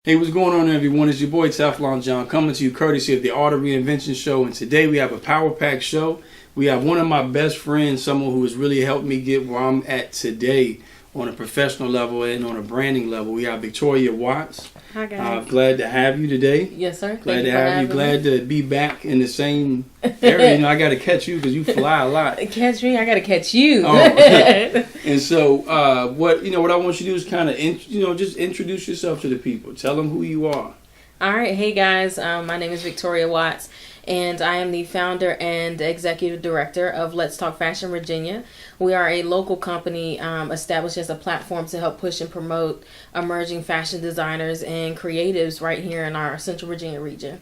Hey, what's going on, everyone? It's your boy TeflonJohn coming to you courtesy of the Art of Reinvention show. And today we have a power pack show. We have one of my best friends, someone who has really helped me get where I'm at today on a professional level and on a branding level. We have Victoria Watts. Hi, guys. Glad to have you today. Yes, sir. Glad to have you. Glad to be back in the same area. You know, I got to catch you because you fly a lot. Catch me? I got to catch you. Oh. And so, what I want you to do is kind of, just introduce yourself to the people. Tell them who you are. All right. Hey, guys. My name is Victoria Watts, and I am the founder and executive director of Let's Talk Fashion Virginia. We are a local company established as a platform to help push and promote emerging fashion designers and creatives right here in our Central Virginia region.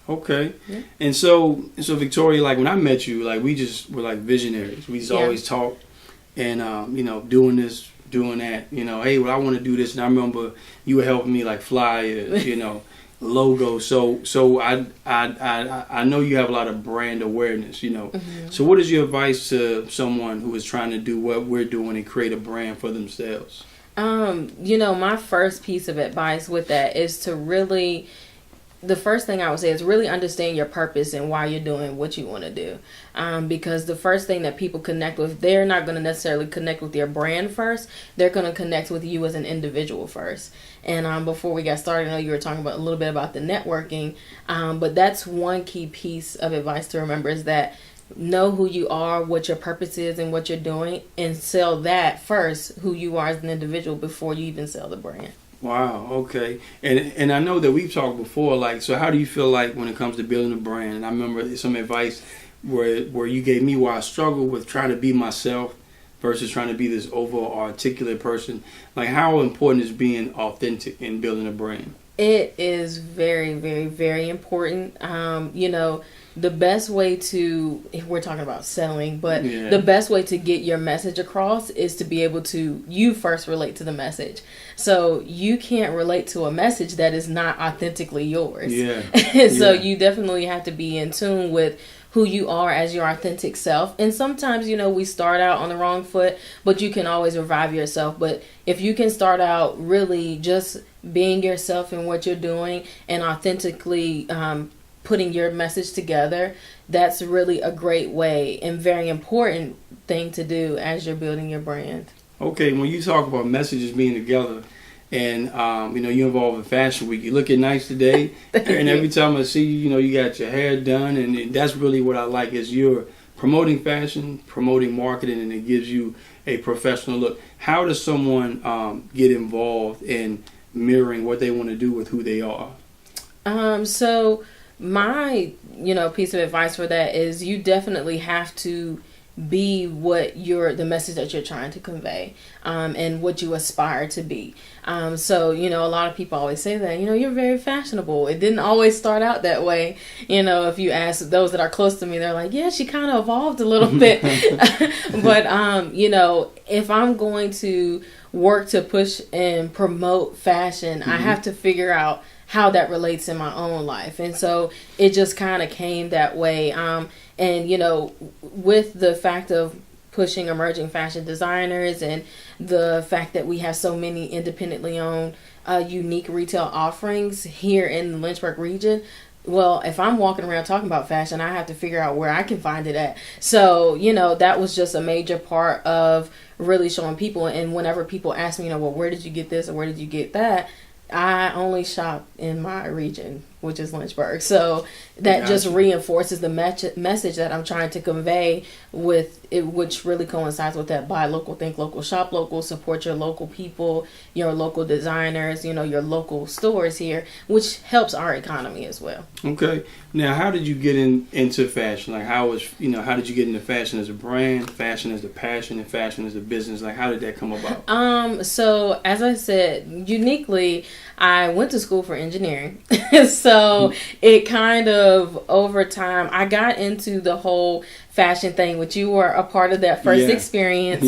Okay. Yeah. And so Victoria, like when I met you, like we just were like visionaries. We just always talk and, doing this, doing that, hey, well, I want to do this. And I remember you were helping me like flyers, logo. So I know you have a lot of brand awareness, Mm-hmm. So what is your advice to someone who is trying to do what we're doing and create a brand for themselves? My first piece of advice with that is to really, the first thing I would say is really understand your purpose and why you're doing what you want to do. Because the first thing that people connect with, they're not going to necessarily connect with your brand first. They're going to connect with you as an individual first. And before we got started, I know you were talking about a little bit about the networking. But that's one key piece of advice to remember is that know who you are, what your purpose is, and what you're doing, and sell that first, who you are as an individual, before you even sell the brand. Wow. Okay. And I know that we've talked before. Like, so how do you feel like when it comes to building a brand? And I remember some advice where you gave me where I struggle with trying to be myself versus trying to be this overall articulate person. Like, how important is being authentic in building a brand? It is very, very, very important. The best way to, if we're talking about selling, but the best way to get your message across is to be able to, you first relate to the message. So you can't relate to a message that is not authentically yours. Yeah. So you definitely have to be in tune with who you are as your authentic self. And sometimes, we start out on the wrong foot, but you can always revive yourself. But if you can start out really just being yourself in what you're doing and authentically putting your message together, that's really a great way and very important thing to do as you're building your brand. Okay, when you talk about messages being together, and you're involved in Fashion Week, you looking nice today. And every time I see you, you got your hair done, and that's really what I like is you're promoting fashion, promoting marketing, and it gives you a professional look. How does someone get involved in mirroring what they want to do with who they are? So my piece of advice for that is you definitely have to be what the message that you're trying to convey, and what you aspire to be. So a lot of people always say that you're very fashionable. It didn't always start out that way. If you ask those that are close to me, they're like, yeah, she kind of evolved a little bit. But if I'm going to work to push and promote fashion, I have to figure out how that relates in my own life. And so it just kind of came that way. And with the fact of pushing emerging fashion designers and the fact that we have so many independently owned, unique retail offerings here in the Lynchburg region, well, if I'm walking around talking about fashion, I have to figure out where I can find it at. So, that was just a major part of really showing people. And whenever people ask me, well, where did you get this or where did you get that? I only shop in my region, which is Lynchburg. So that just reinforces the message that I'm trying to convey with it, which really coincides with that buy local, think local, shop local, support your local people, your local designers, your local stores here, which helps our economy as well. Okay. Now, how did you get into fashion? Like, how did you get into fashion as a brand, fashion as a passion, and fashion as a business? Like, how did that come about? So as I said, uniquely, I went to school for engineering. So it kind of, over time, I got into the whole fashion thing, which you were a part of that first experience.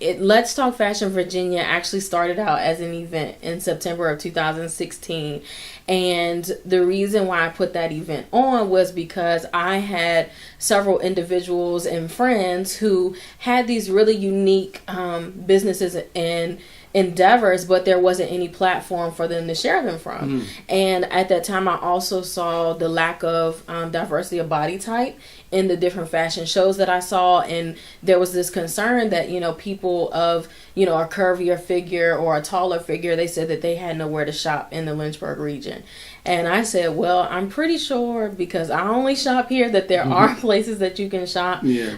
Let's Talk Fashion Virginia actually started out as an event in September of 2016. And the reason why I put that event on was because I had several individuals and friends who had these really unique businesses and endeavors, but there wasn't any platform for them to share them from. And at that time, I also saw the lack of diversity of body type in the different fashion shows that I saw. And there was this concern that, people of, a curvier figure or a taller figure, they said that they had nowhere to shop in the Lynchburg region. And I said, well, I'm pretty sure, because I only shop here, that there are places that you can shop. Yeah.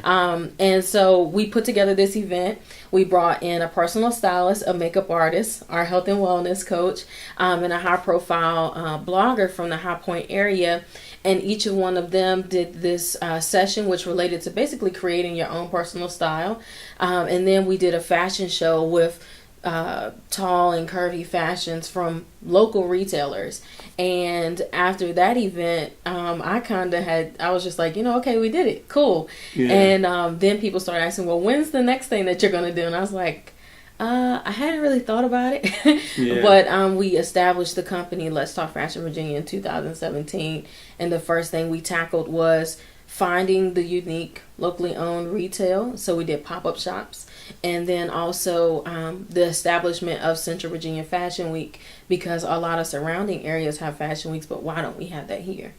And so we put together this event. We brought in a personal stylist, a makeup artist, our health and wellness coach, and a high-profile blogger from the High Point area. And each of one of them did this session, which related to basically creating your own personal style. And then we did a fashion show with tall and curvy fashions from local retailers. And after that event, I was just like, okay, we did it. Cool. Yeah. And then people started asking, well, when's the next thing that you're going to do? And I was like, I hadn't really thought about it. Yeah. But we established the company Let's Talk Fashion Virginia in 2017. And the first thing we tackled was finding the unique locally owned retail. So we did pop-up shops. And then also the establishment of Central Virginia Fashion Week, because a lot of surrounding areas have fashion weeks, but why don't we have that here?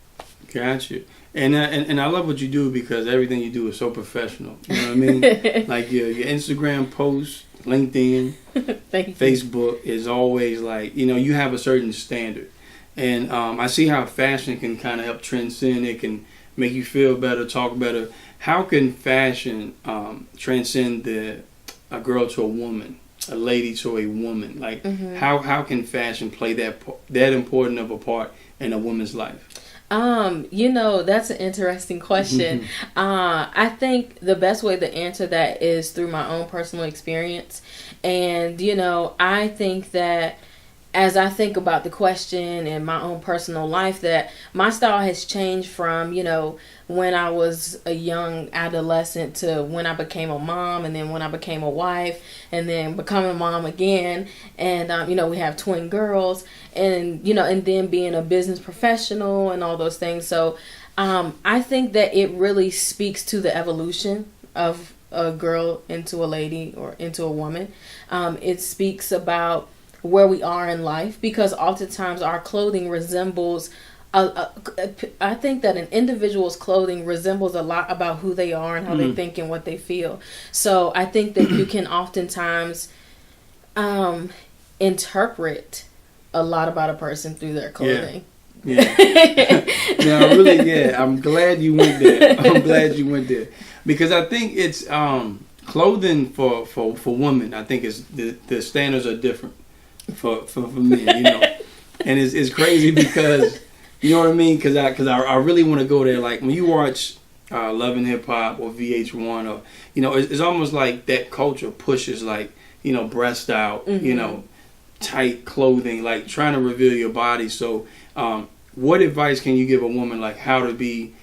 Gotcha. And I love what you do, because everything you do is so professional. You know what I mean? Like your Instagram posts, LinkedIn, Facebook is always like, you have a certain standard. And I see how fashion can kind of help transcend. It can make you feel better, talk better. How can fashion transcend a girl to a woman, a lady to a woman? Like, how can fashion play that important of a part in a woman's life? That's an interesting question. I think the best way to answer that is through my own personal experience. And, I think that as I think about the question in my own personal life, that my style has changed from, when I was a young adolescent to when I became a mom, and then when I became a wife, and then becoming a mom again. And, we have twin girls, and, and then being a business professional and all those things. So I think that it really speaks to the evolution of a girl into a lady or into a woman. It speaks about where we are in life, because oftentimes our clothing resembles I think that an individual's clothing resembles a lot about who they are and how they think and what they feel. So I think that you can oftentimes interpret a lot about a person through their clothing. Yeah. No, really, yeah. I'm glad you went there. Because I think it's clothing for women. I think it's the standards are different for men. And it's crazy because. You know what I mean? Because I really want to go there. Like when you watch Love and Hip Hop or VH1, or it's almost like that culture pushes like breast out, tight clothing, like trying to reveal your body. So, what advice can you give a woman like how to be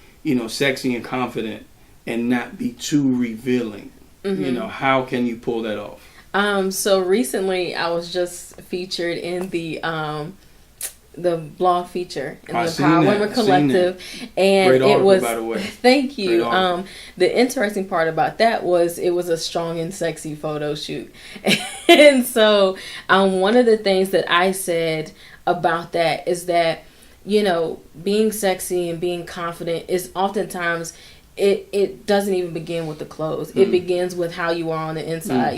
sexy and confident and not be too revealing? How can you pull that off? So recently I was just featured in the blog feature in the Power Women Collective, and great article, it was, by the way. Thank you. The interesting part about that was it was a strong and sexy photo shoot. And so one of the things that I said about that is that being sexy and being confident is oftentimes it doesn't even begin with the clothes. It begins with how you are on the inside.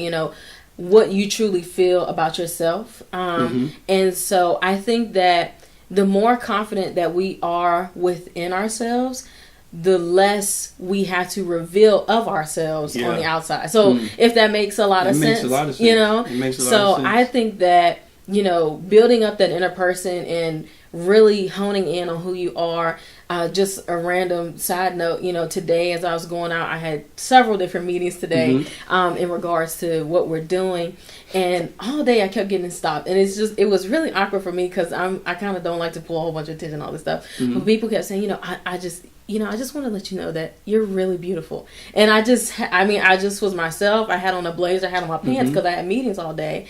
What you truly feel about yourself. And so I think that the more confident that we are within ourselves, the less we have to reveal of ourselves on the outside. So if that makes a lot of sense, it makes a lot of sense. I think that, building up that inner person and really honing in on who you are. Just a random side note, today as I was going out, I had several different meetings today in regards to what we're doing, and all day I kept getting stopped, and it was really awkward for me because I kind of don't like to pull a whole bunch of attention and all this stuff. But people kept saying, I just want to let you know that you're really beautiful. And I just was myself. I had on a blazer, I had on my pants because I had meetings all day.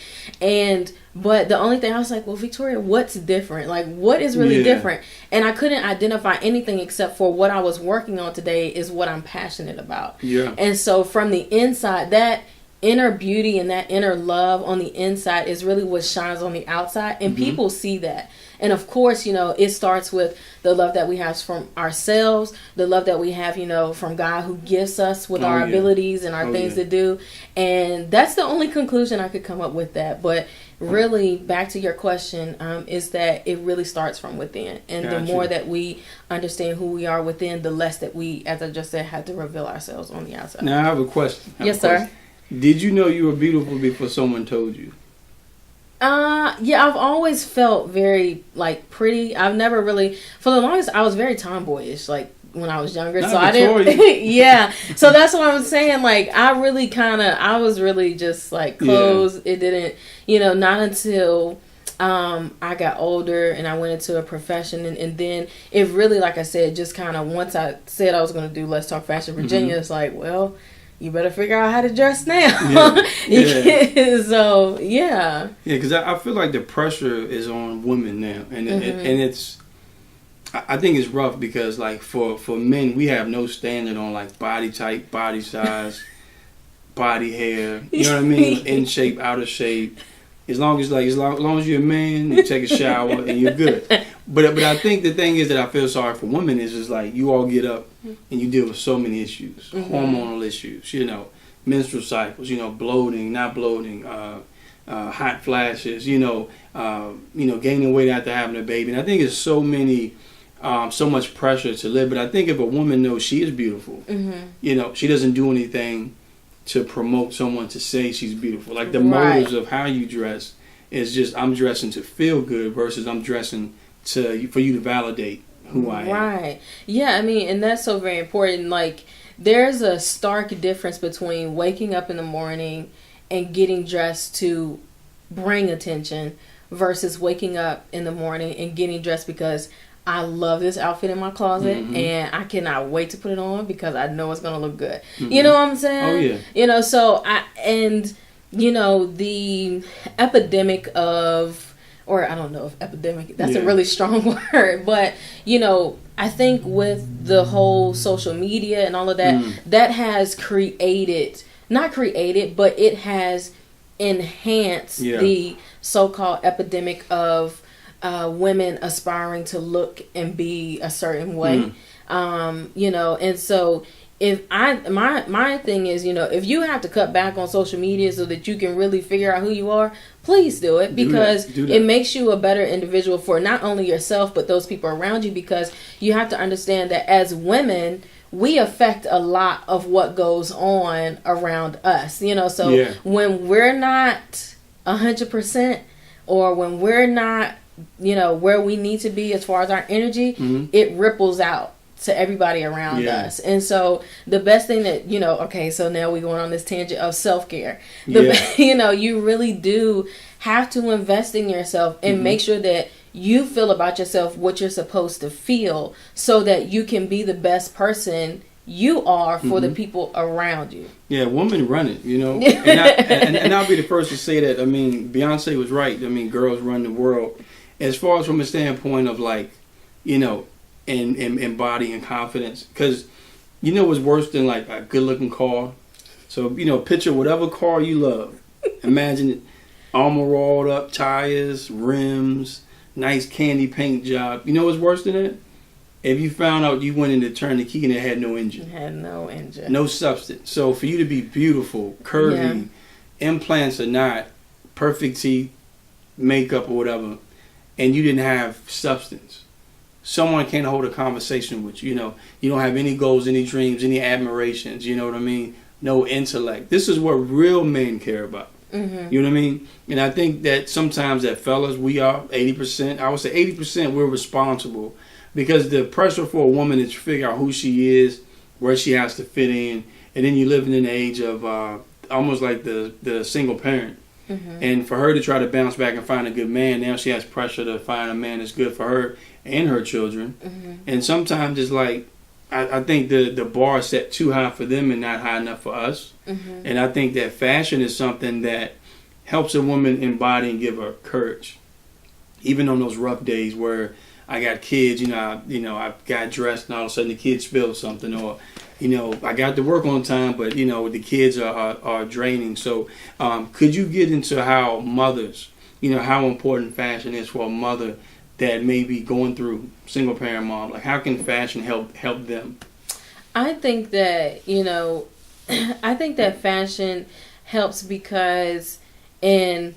But the only thing I was like, well, Victoria, what's different? Like, what is really different? And I couldn't identify anything except for what I was working on today is what I'm passionate about. Yeah. And so from the inside, that inner beauty and that inner love on the inside is really what shines on the outside, and people see that. And of course, it starts with the love that we have from ourselves, the love that we have, from God, who gifts us with our abilities and our things to do. And that's the only conclusion I could come up with that. But really, back to your question, is that it really starts from within. And the more that we understand who we are within, the less that we, as I just said, have to reveal ourselves on the outside. Now, I have a question. Yes, sir. Did you know you were beautiful before someone told you? Yeah, I've always felt very pretty. I've never really, for the longest, I was very tomboyish, when I was younger. So I didn't, yeah. So that's what I'm saying. I was really just clothes. Yeah. It didn't, not until I got older and I went into a profession, and then it really, like I said, just kind of once I said I was going to do Let's Talk Fashion Virginia, it's well, you better figure out how to dress now. Yeah. So, yeah. Yeah, because I feel like the pressure is on women now. And it's, I think it's rough because, for men, we have no standard on, body type, body size, body hair. You know what I mean? In shape, out of shape. As long as you're a man, you take a shower and you're good. But I think the thing is that I feel sorry for women is you all get up and you deal with so many issues, hormonal issues, menstrual cycles, bloating, not bloating, hot flashes, gaining weight after having a baby. And I think it's so much pressure to live. But I think if a woman knows she is beautiful, she doesn't do anything to promote someone to say she's beautiful. The motives of how you dress is just, I'm dressing to feel good versus I'm dressing for you to validate who I am. Right. Yeah, and that's so very important. There's a stark difference between waking up in the morning and getting dressed to bring attention versus waking up in the morning and getting dressed because I love this outfit in my closet and I cannot wait to put it on because I know it's going to look good. You know what I'm saying? Oh, yeah. So the epidemic of, or I don't know if epidemic, that's a really strong word, but, I think with the whole social media and all of that, that has not created, but it has enhanced the so-called epidemic of women aspiring to look and be a certain way. And so my thing is, if you have to cut back on social media so that you can really figure out who you are, please do it, because do that. It makes you a better individual for not only yourself but those people around you, because you have to understand that as women, we affect a lot of what goes on around us, so when we're not 100% or when we're not where we need to be as far as our energy, it ripples out to everybody around us. And so the best thing that, okay, so now we're going on this tangent of self-care. You really do have to invest in yourself and make sure that you feel about yourself what you're supposed to feel so that you can be the best person you are for the people around you. Yeah, women run it, and I'll be the first to say that. Beyonce was right. Girls run the world. As far as from a standpoint of and body and confidence, because what's worse than a good looking car. So picture whatever car you love. Imagine it, armor rolled up, tires, rims, nice candy paint job. What's worse than that? If you found out you went in to turn the key and it had no engine. No substance. So for you to be beautiful, curvy, implants or not, perfect teeth, makeup or whatever, and you didn't have substance, someone can't hold a conversation with you. You don't have any goals, any dreams, any admirations. You know what I mean? No intellect. This is what real men care about. You know what I mean? And I think that sometimes that fellas, we are 80%. I would say 80% we're responsible, because the pressure for a woman is to figure out who she is, where she has to fit in, and then you're living in the age of almost like the single parent. And for her to try to bounce back and find a good man, now she has pressure to find a man that's good for her and her children. And sometimes it's I think the bar is set too high for them and not high enough for us. And I think that fashion is something that helps a woman embody and give her courage, even on those rough days where I got kids, I got dressed and all of a sudden the kids spilled something, or I got to work on time, but the kids are draining. So could you get into how mothers, how important fashion is for a mother that may be going through single parent mom? Like, how can fashion help them? I think that, I think that fashion helps because, you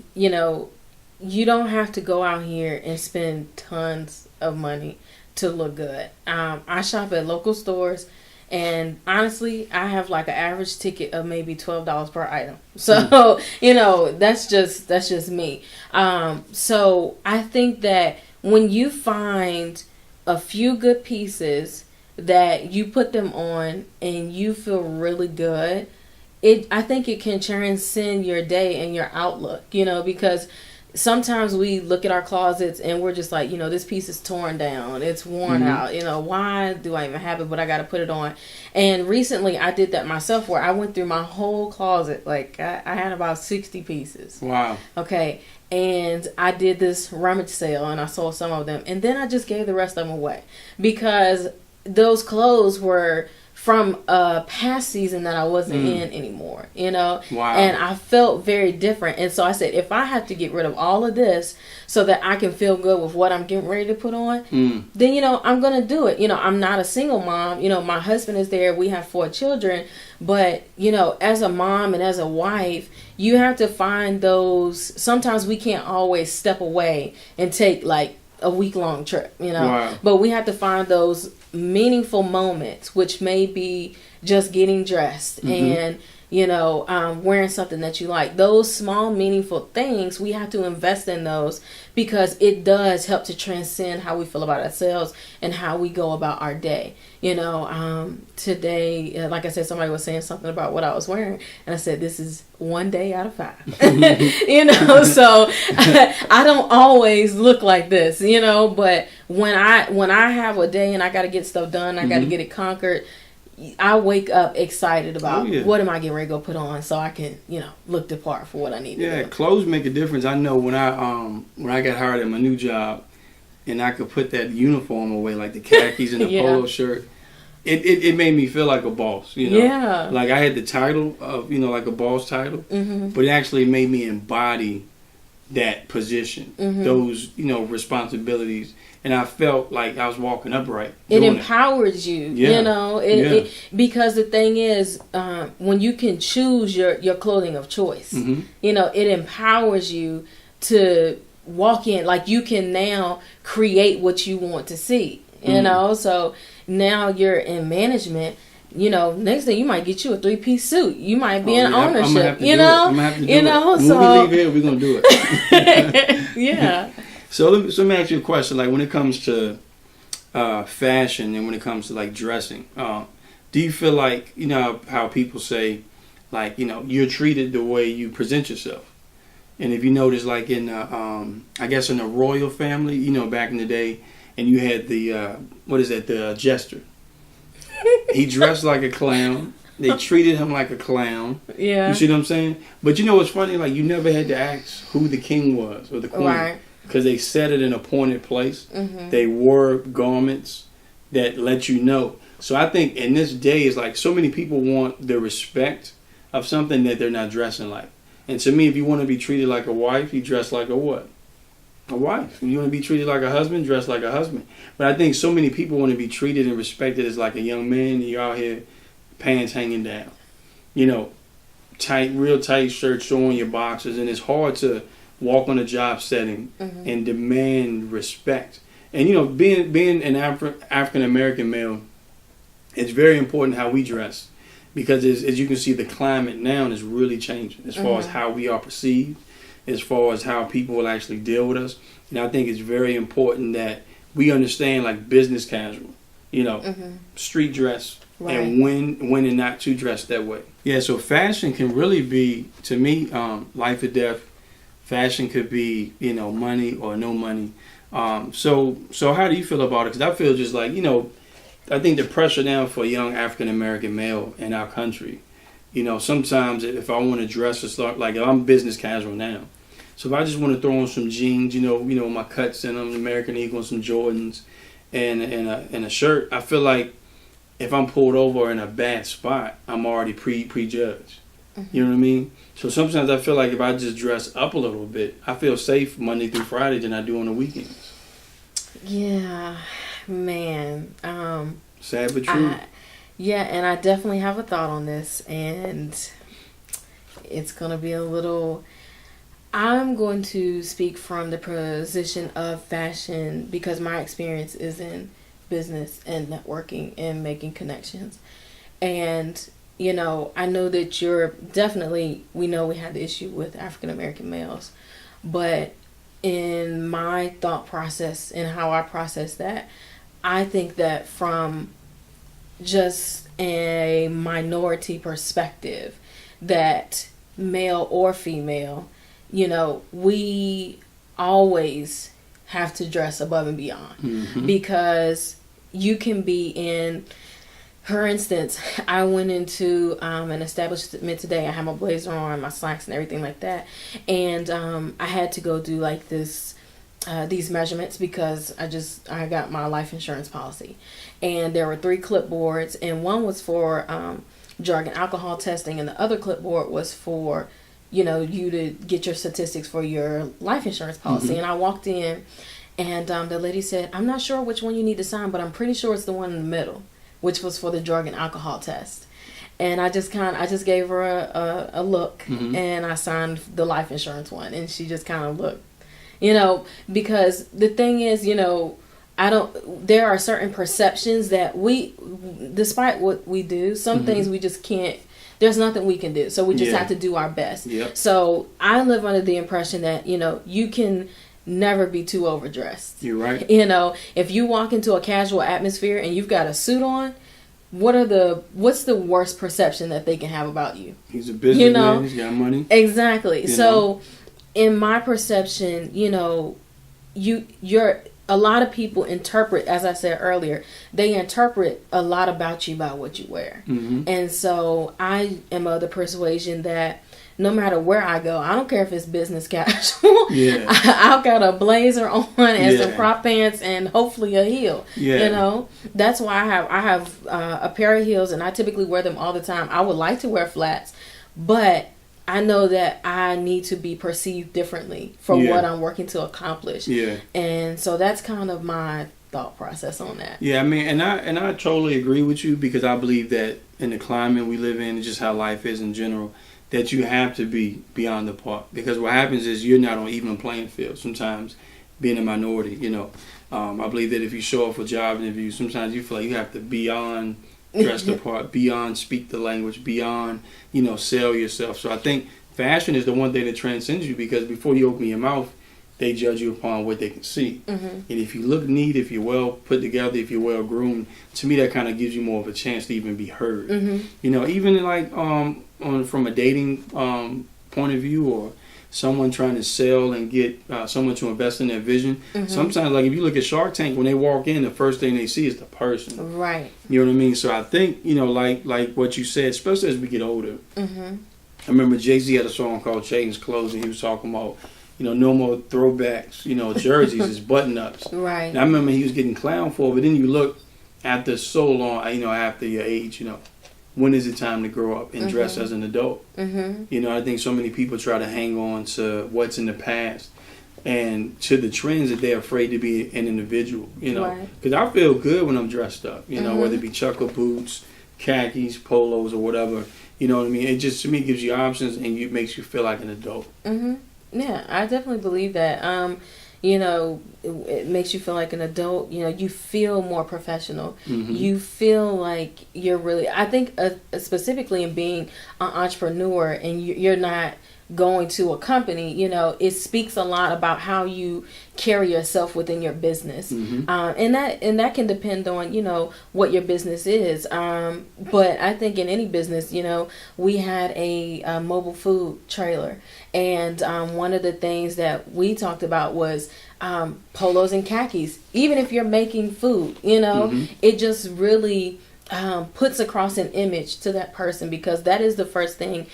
don't have to go out here and spend tons of money to look good. I shop at local stores, and honestly, I have like an average ticket of maybe $12 per item. So, that's just me. So I think that when you find a few good pieces that you put them on and you feel really good, I think it can transcend your day and your outlook, because sometimes we look at our closets and we're just like, this piece is torn down, it's worn out, why do I even have it, but I got to put it on. And recently I did that myself, where I went through my whole closet. Like I had about 60 pieces. Wow. Okay. And I did this rummage sale and I sold some of them, and then I just gave the rest of them away because those clothes were from a past season that I wasn't in anymore, Wow. And I felt very different. And so I said, if I have to get rid of all of this so that I can feel good with what I'm getting ready to put on, then, I'm going to do it. I'm not a single mom. My husband is there. We have 4 children. But, as a mom and as a wife, you have to find those. Sometimes we can't always step away and take like a week-long trip, Wow. But we have to find those meaningful moments, which may be just getting dressed and wearing something that you like. Those small meaningful things, we have to invest in those, because it does help to transcend how we feel about ourselves and how we go about our day. Today, like I said, somebody was saying something about what I was wearing, and I said, this is 1 day out of 5. So I don't always look like this, but when I have a day and I got to get stuff done, I got to get it conquered, I wake up excited about what am I getting ready to go put on so I can, look the part for what I need to do. Yeah, clothes make a difference. I know when I got hired at my new job and I could put that uniform away, like the khakis and the polo shirt, it made me feel like a boss, Yeah. Like I had the title of, like a boss title, but it actually made me embody that position, those, responsibilities. And I felt like I was walking upright. It empowers you, because the thing is, when you can choose your clothing of choice, it empowers you to walk in. Like, you can now create what you want to see, so now you're in management. Next thing you might get you a 3-piece suit. You might be in ownership, I'm gonna have to do it. So when we leave here, we're gonna do it. Yeah. So let me ask you a question. Like, when it comes to fashion and when it comes to like dressing, do you feel like, how people say, like, you're treated the way you present yourself? And if you notice, like in I guess in the royal family, back in the day, and you had the the jester. He dressed like a clown. They treated him like a clown. Yeah. You see what I'm saying? But what's funny? Like, you never had to ask who the king was or the queen. Right. Because they set it in a appointed place. They wore garments that let you know. So I think in this day, it's like so many people want the respect of something that they're not dressing like. And to me, if you want to be treated like a wife, you dress like a what? A wife. If you want to be treated like a husband, dress like a husband. But I think so many people want to be treated and respected as like a young man. And you're out here, pants hanging down. Real tight shirts showing your boxers. And it's hard to walk on a job setting and demand respect. And being an African American male, it's very important how we dress, because as you can see, the climate now is really changing as far as how we are perceived, as far as how people will actually deal with us. And I think it's very important that we understand, like, business casual, street dress, right, and when and not to dress that way. Yeah, so fashion can really be, to me, life or death. Fashion could be, money or no money. So how do you feel about it? Because I feel just like, I think the pressure now for a young African American male in our country, sometimes if I want to dress, it's like I'm business casual now. So if I just want to throw on some jeans, my cuts in them, American Eagle, some Jordans, and a shirt, I feel like if I'm pulled over in a bad spot, I'm already prejudged. You know what I mean? So sometimes I feel like if I just dress up a little bit, I feel safe Monday through Friday than I do on the weekends. Yeah, man. Sad but true. Yeah, and I definitely have a thought on this, and it's going to be a little... I'm going to speak from the position of fashion because my experience is in business and networking and making connections. And, I know that you're definitely, we know we had the issue with African American males, but in my thought process and how I process that, I think that from just a minority perspective, that male or female, we always have to dress above and beyond because you can be in, for instance, I went into an establishment today. I had my blazer on, my slacks and everything like that. And I had to go do like these measurements because I got my life insurance policy. And there were 3 clipboards, and one was for drug and alcohol testing, and the other clipboard was for you to get your statistics for your life insurance policy. And I walked in, and the lady said, "I'm not sure which one you need to sign, but I'm pretty sure it's the one in the middle," which was for the drug and alcohol test. And I just gave her a look, and I signed the life insurance one, and she just kind of looked, because the thing is, there are certain perceptions that despite what we do, some things we just can't. There's nothing we can do. So we just have to do our best. Yep. So I live under the impression that, you can never be too overdressed. You're right. If you walk into a casual atmosphere and you've got a suit on, what's the worst perception that they can have about you? He's a businessman, he's got money. Exactly. In my perception, you're a lot of people interpret, as I said earlier, they interpret a lot about you by what you wear. And so I am of the persuasion that no matter where I go, I don't care if it's business casual. Yeah. I've got a blazer on and some crop pants and hopefully a heel. Yeah. That's why I have a pair of heels, and I typically wear them all the time. I would like to wear flats, but I know that I need to be perceived differently for what I'm working to accomplish. Yeah. And so that's kind of my thought process on that. Yeah, I mean, and I totally agree with you because I believe that in the climate we live in and just how life is in general, that you have to be beyond the part. Because what happens is you're not on even playing field sometimes, being a minority, I believe that if you show up for job interviews, sometimes you feel like you have to beyond dress the part, beyond speak the language, beyond, sell yourself. So I think fashion is the one thing that transcends you because before you open your mouth, they judge you upon what they can see. And if you look neat, if you're well put together, if you're well groomed, to me that kind of gives you more of a chance to even be heard. Even like from a dating point of view or someone trying to sell and get someone to invest in their vision. Sometimes, like if you look at Shark Tank, when they walk in, the first thing they see is the person. Right. You know what I mean? So I think, like what you said, especially as we get older. I remember Jay-Z had a song called Change Clothes, and he was talking about, no more throwbacks, jerseys is button-ups. Right. And I remember he was getting clowned for it, but then you look after so long, after your age, when is it time to grow up and dress as an adult? I think so many people try to hang on to what's in the past and to the trends that they're afraid to be an individual, Because I feel good when I'm dressed up, whether it be chuckle boots, khakis, polos, or whatever. You know what I mean? It just, to me, gives you options and it makes you feel like an adult. Yeah, I definitely believe that. It makes you feel like an adult. You feel more professional. You feel like you're really, I think specifically in being an entrepreneur and you're not going to a company, it speaks a lot about how you carry yourself within your business. And that can depend on, what your business is. But I think in any business, we had a mobile food trailer. And one of the things that we talked about was polos and khakis. Even if you're making food, it just really puts across an image to that person because that is the first thing,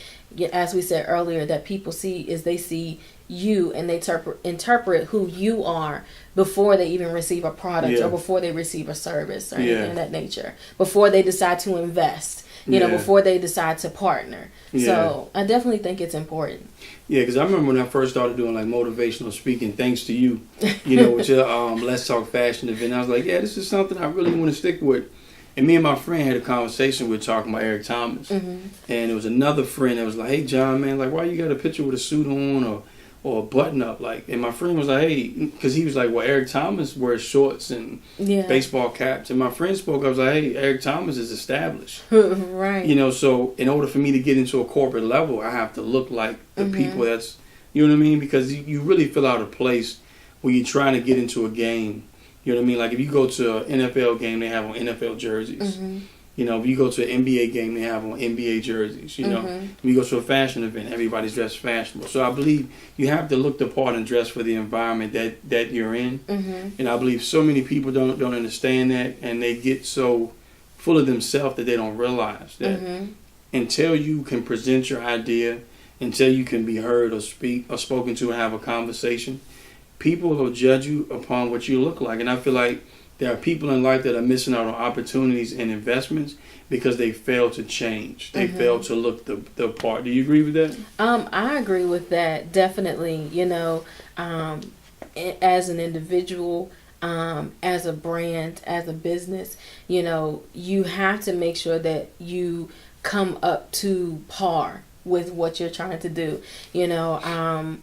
as we said earlier, that people see is they see you and they interpret who you are before they even receive a product or before they receive a service or anything of that nature, before they decide to invest, you know, before they decide to partner. So I definitely think it's important. Yeah, because I remember when I first started doing like motivational speaking, thanks to you, you know, with your Let's Talk Fashion event, I was like, yeah, this is something I really want to stick with. And me and my friend had a conversation. We were talking about Eric Thomas, and there was another friend that was like, "Hey, John, man, like, why you got a picture with a suit on or a button up?" Like, and my friend was like, "Hey," because he was like, "Well, Eric Thomas wears shorts and baseball caps." And my friend spoke. I was like, "Hey, Eric Thomas is established, right? You know, so in order for me to get into a corporate level, I have to look like the people that's, you know what I mean? Because you really feel out of place when you're trying to get into a game." You know what I mean? Like if you go to an NFL game, they have on NFL jerseys. You know, if you go to an NBA game, they have on NBA jerseys. You know, when you go to a fashion event, everybody's dressed fashionable. So I believe you have to look the part and dress for the environment that you're in. And I believe so many people don't understand that, and they get so full of themselves that they don't realize that until you can present your idea, until you can be heard or speak or spoken to and have a conversation, people will judge you upon what you look like. And I feel like there are people in life that are missing out on opportunities and investments because they fail to change. They fail to look the part. Do you agree with that? I agree with that, definitely. You know, as an individual, as a brand, as a business, you know, you have to make sure that you come up to par with what you're trying to do. You know,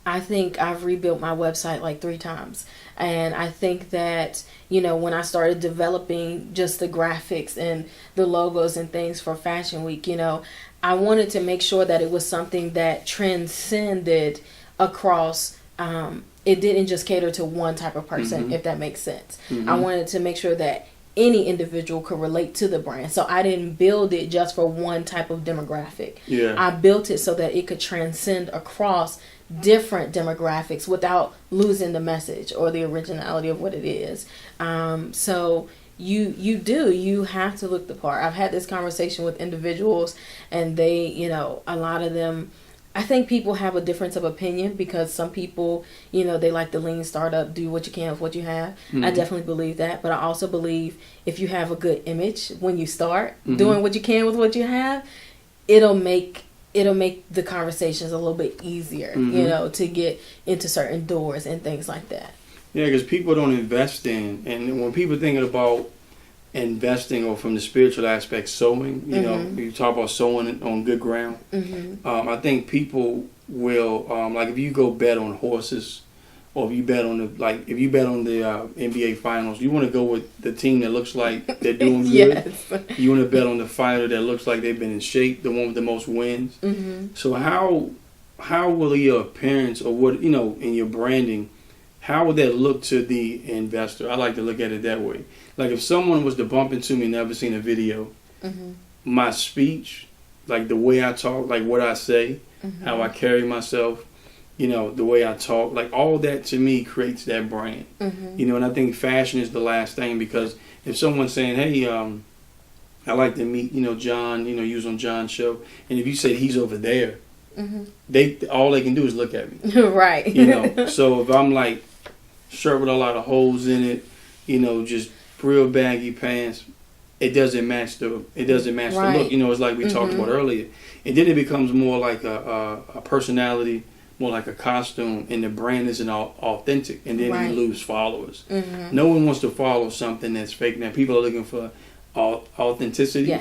I think I've rebuilt my website like 3 times. And I think that, you know, when I started developing just the graphics and the logos and things for Fashion Week, you know, I wanted to make sure that it was something that transcended across, it didn't just cater to one type of person, if that makes sense. I wanted to make sure that any individual could relate to the brand. So I didn't build it just for one type of demographic. I built it so that it could transcend across different demographics without losing the message or the originality of what it is. So you have to look the part. I've had this conversation with individuals, and they, you know, a lot of them, I think people have a difference of opinion because some people, you know, they like the lean startup, do what you can with what you have. I definitely believe that. But I also believe if you have a good image when you start doing what you can with what you have, it'll make the conversations a little bit easier, you know, to get into certain doors and things like that. Yeah, because people don't invest in, and when people thinking about investing or from the spiritual aspect, sowing, you know, you talk about sowing on good ground. I think people will, like if you go bet on horses, or if you bet on the NBA finals, you want to go with the team that looks like they're doing good. You want to bet on the fighter that looks like they've been in shape, the one with the most wins. So how will your appearance, or what, you know, in your branding, how would that look to the investor? I like to look at it that way. Like if someone was to bump into me and never seen a video, my speech, like the way I talk, like what I say, how I carry myself, you know, the way I talk, like all that to me creates that brand. You know, and I think fashion is the last thing, because if someone's saying, hey, I like to meet, you know, John, you know, you was on John's show, and if you say he's over there, all they can do is look at me. Right. You know, so if I'm like shirt with a lot of holes in it, you know, just real baggy pants, it doesn't match the look. You know, it's like we talked about earlier. And then it becomes more like a personality, more like a costume, and the brand isn't authentic, and then you lose followers. No one wants to follow something that's fake. Now people are looking for authenticity,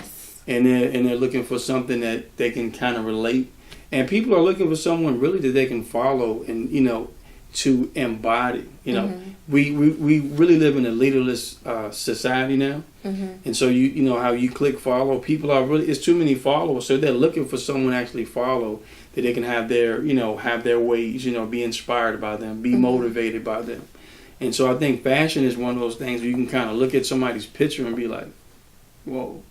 and they're looking for something that they can kind of relate, and people are looking for someone really that they can follow and, you know, to embody. You know, we really live in a leaderless society now, and so you know how you click follow, people are really, it's too many followers, so they're looking for someone to actually follow, that they can have their, you know, have their ways, you know, be inspired by them, be motivated by them. And so I think fashion is one of those things where you can kind of look at somebody's picture and be like, whoa,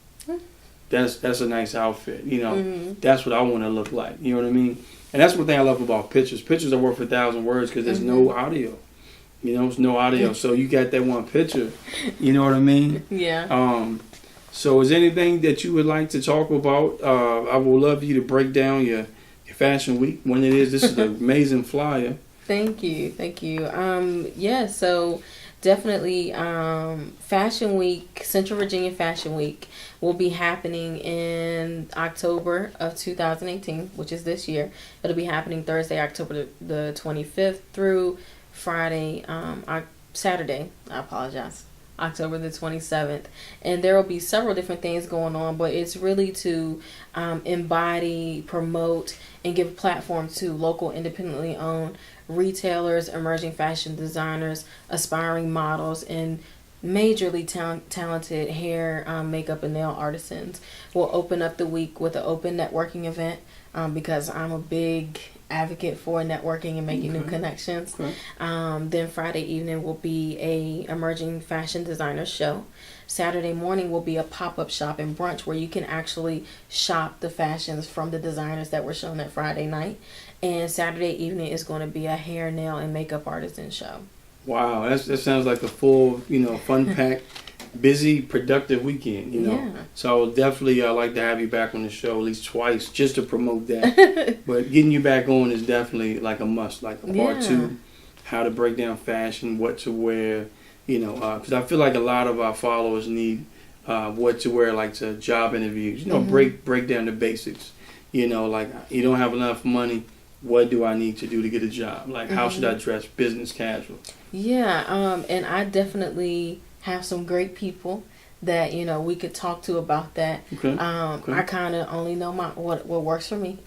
that's a nice outfit, you know, that's what I want to look like, you know what I mean? And that's one thing I love about pictures. Pictures are worth 1,000 words because there's no audio. You know, it's no audio. So you got that one picture. You know what I mean? Yeah. So is there anything that you would like to talk about? I would love you to break down your Fashion Week, when it is. This is an amazing flyer. Thank you. Yeah, so definitely Fashion Week, Central Virginia Fashion Week will be happening in October of 2018, which is this year. It'll be happening Thursday, October the 25th through Friday, Saturday, I apologize, October the 27th. And there will be several different things going on, but it's really to embody, promote, and give a platform to local independently owned retailers, emerging fashion designers, aspiring models, and majorly talented hair, makeup, and nail artisans. We'll open up the week with an open networking event because I'm a big advocate for networking and making new connections. Then Friday evening will be a emerging fashion designer show. Saturday morning will be a pop-up shop and brunch where you can actually shop the fashions from the designers that were shown that Friday night. And Saturday evening is going to be a hair, nail, and makeup artisan show. Wow, that sounds like a full, fun-packed, busy, productive weekend, Yeah. So I would definitely like to have you back on the show at least twice just to promote that. But getting you back on is definitely like a must, like a part 2, how to break down fashion, what to wear, because I feel like a lot of our followers need what to wear, like to job interviews, break down the basics, like you don't have enough money. What do I need to do to get a job? Like, how should I dress business casual? Yeah, and I definitely have some great people that we could talk to about that. I kind of only know what works for me,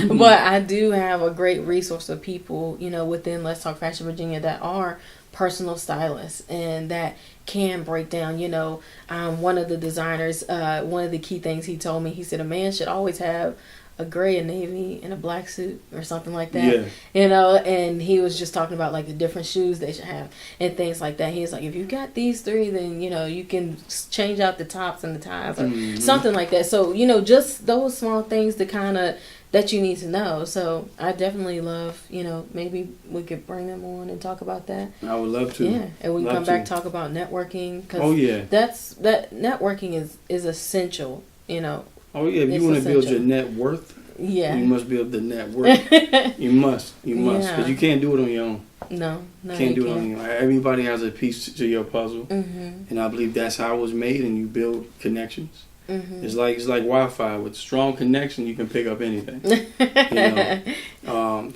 but I do have a great resource of people within Let's Talk Fashion Virginia that are personal stylists and that can break down. One of the designers, one of the key things he told me, he said a man should always have a gray, a navy, and a black suit or something like that. And he was just talking about like the different shoes they should have and things like that. He's like, if you got these 3, then you can change out the tops and the ties or something like that. So just those small things that you need to know. So I definitely love, maybe we could bring them on and talk about that. I would love to. Yeah, and we can come back talk about networking. Cause that networking is essential. Oh yeah, if you want to build your net worth, you must build the net worth. you must, because you can't do it on your own. No, can't do it on your own. Everybody has a piece to your puzzle, and I believe that's how it was made. And you build connections. It's like Wi-Fi. With strong connection, you can pick up anything.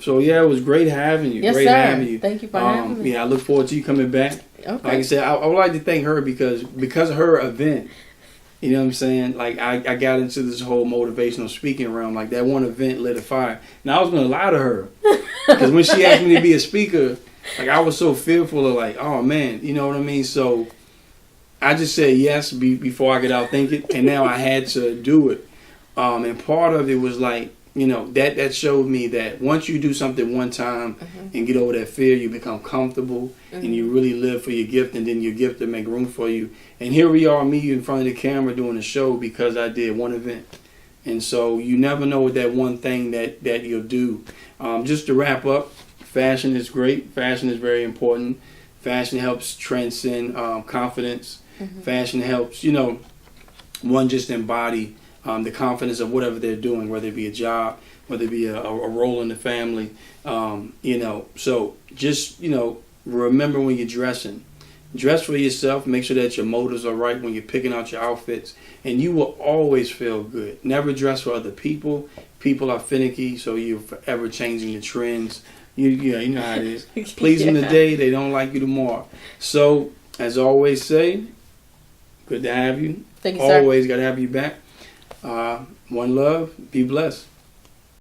So yeah, it was great having you. Yes, great sir. having you. Thank you for having me. Yeah, I look forward to you coming back. Okay. Like I said, I would like to thank her because of her event. You know what I'm saying? Like, I got into this whole motivational speaking realm. Like, that one event lit a fire. Now, I was going to lie to her. Because when she asked me to be a speaker, like, I was so fearful of, like, oh, man. You know what I mean? So, I just said yes before I could outthink it. And now I had to do it. And part of it was, like, that showed me that once you do something one time and get over that fear, you become comfortable and you really live for your gift, and then your gift will make room for you. And here we are, me in front of the camera doing a show because I did one event. And so you never know what that one thing that you'll do. Just to wrap up, fashion is great. Fashion is very important. Fashion helps transcend confidence. Fashion helps, one just embody the confidence of whatever they're doing, whether it be a job, whether it be a role in the family, So just, remember when you're dressing. Dress for yourself. Make sure that your motives are right when you're picking out your outfits. And you will always feel good. Never dress for other people. People are finicky, so you're forever changing the trends. You know how it is. Please them today, they don't like you tomorrow. So, as I always say, good to have you. Thank you, sir. Always got to have you back. One love. Be blessed.